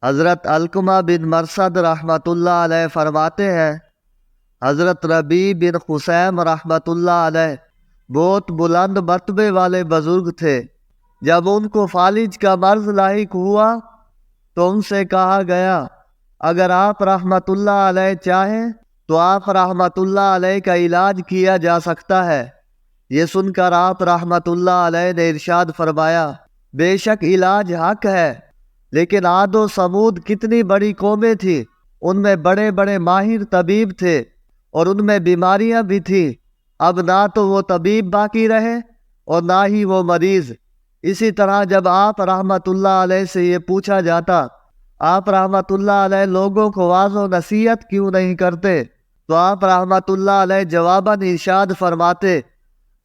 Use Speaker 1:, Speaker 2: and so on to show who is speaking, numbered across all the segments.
Speaker 1: حضرت علقمہ بن مرثد رحمۃ اللہ علیہ فرماتے ہیں، حضرت ربیع بن خثیم رحمۃ اللہ علیہ بہت بلند مرتبے والے بزرگ تھے۔ جب ان کو فالج کا مرض لاحق ہوا تو ان سے کہا گیا، اگر آپ رحمۃ اللہ علیہ چاہیں تو آپ رحمۃ اللہ علیہ کا علاج کیا جا سکتا ہے۔ یہ سن کر آپ رحمۃ اللہ علیہ نے ارشاد فرمایا، بے شک علاج حق ہے، لیکن عاد و ثمود کتنی بڑی قومیں تھیں، ان میں بڑے بڑے ماہر طبیب تھے اور ان میں بیماریاں بھی تھیں۔ اب نہ تو وہ طبیب باقی رہے اور نہ ہی وہ مریض۔ اسی طرح جب آپ رحمۃ اللہ علیہ سے یہ پوچھا جاتا، آپ رحمۃ اللہ علیہ لوگوں کو واعظ و نصیحت کیوں نہیں کرتے، تو آپ رحمۃ اللہ علیہ جواباً ارشاد فرماتے،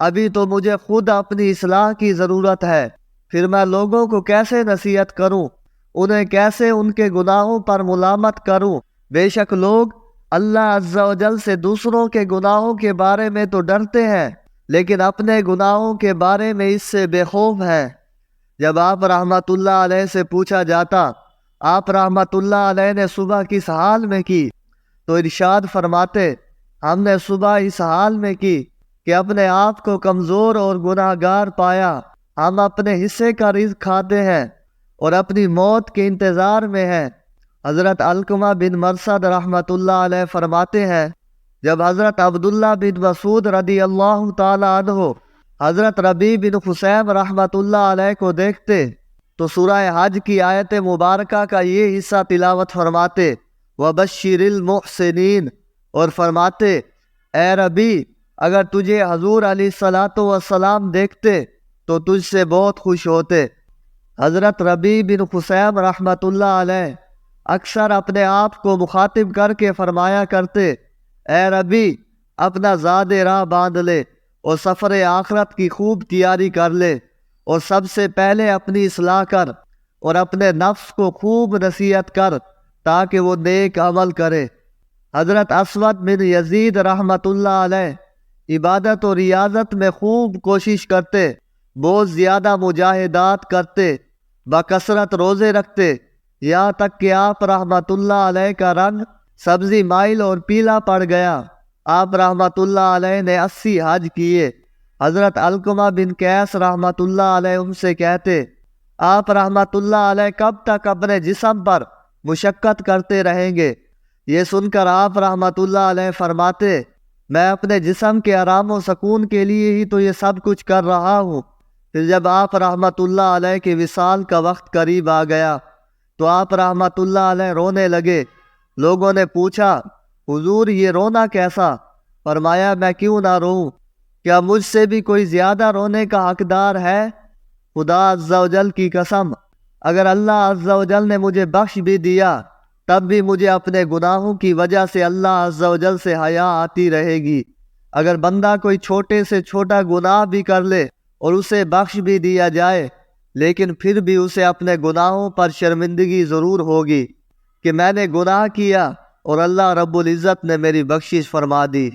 Speaker 1: ابھی تو مجھے خود اپنی اصلاح کی ضرورت ہے، پھر میں لوگوں کو کیسے نصیحت کروں، انہیں کیسے ان کے گناہوں پر ملامت کروں۔ بے شک لوگ اللہ عز و جل سے دوسروں کے گناہوں کے بارے میں تو ڈرتے ہیں، لیکن اپنے گناہوں کے بارے میں اس سے بے خوف ہیں۔ جب آپ رحمۃ اللہ علیہ سے پوچھا جاتا، آپ رحمۃ اللہ علیہ نے صبح کس حال میں کی، تو ارشاد فرماتے، ہم نے صبح اس حال میں کی کہ اپنے آپ کو کمزور اور گناہ گار پایا۔ ہم اپنے حصے کا رزق کھاتے ہیں اور اپنی موت کے انتظار میں ہیں۔ حضرت علقمہ بن مرثد رحمۃ اللہ علیہ فرماتے ہیں، جب حضرت عبداللہ بن مسعود رضی اللہ تعالی عنہ حضرت ربیع بن خثیم رحمۃ اللہ علیہ کو دیکھتے تو سورہ حج کی آیت مبارکہ کا یہ حصہ تلاوت فرماتے، وَبَشِّرِ الْمُحْسِنِينَ، اور فرماتے، اے ربیع، اگر تجھے حضور علیہ الصلاۃ والسلام دیکھتے تو تجھ سے بہت خوش ہوتے۔ حضرت ربیع بن خثیم رحمۃ اللہ علیہ اکثر اپنے آپ کو مخاطب کر کے فرمایا کرتے، اے ربیع، اپنا زاد راہ باندھ لے اور سفر آخرت کی خوب تیاری کر لے، اور سب سے پہلے اپنی اصلاح کر اور اپنے نفس کو خوب نصیحت کر تاکہ وہ نیک عمل کرے۔ حضرت اسود بن یزید رحمۃ اللہ علیہ عبادت و ریاضت میں خوب کوشش کرتے، بہت زیادہ مجاہدات کرتے، بکثرت روزے رکھتے، یہاں تک کہ آپ رحمۃ اللہ علیہ کا رنگ سبزی مائل اور پیلا پڑ گیا۔ آپ رحمۃ اللہ علیہ نے 80 حج کیے۔ حضرت علقمہ بن قیس رحمۃ اللہ علیہ ان سے کہتے، آپ رحمۃ اللہ علیہ کب تک اپنے جسم پر مشقت کرتے رہیں گے؟ یہ سن کر آپ رحمۃ اللہ علیہ فرماتے، میں اپنے جسم کے آرام و سکون کے لیے ہی تو یہ سب کچھ کر رہا ہوں۔ پھر جب آپ رحمۃ اللہ علیہ کے وصال کا وقت قریب آ گیا تو آپ رحمۃ اللہ علیہ رونے لگے۔ لوگوں نے پوچھا، حضور یہ رونا کیسا؟ فرمایا، میں کیوں نہ روؤں؟ کیا مجھ سے بھی کوئی زیادہ رونے کا حقدار ہے؟ خدا عز و جل کی قسم، اگر اللہ عز و جل نے مجھے بخش بھی دیا تب بھی مجھے اپنے گناہوں کی وجہ سے اللہ عز و جل سے حیا آتی رہے گی۔ اگر بندہ کوئی چھوٹے سے چھوٹا گناہ بھی کر لے اور اسے بخش بھی دیا جائے، لیکن پھر بھی اسے اپنے گناہوں پر شرمندگی ضرور ہوگی کہ میں نے گناہ کیا اور اللہ رب العزت نے میری بخشش فرما دی۔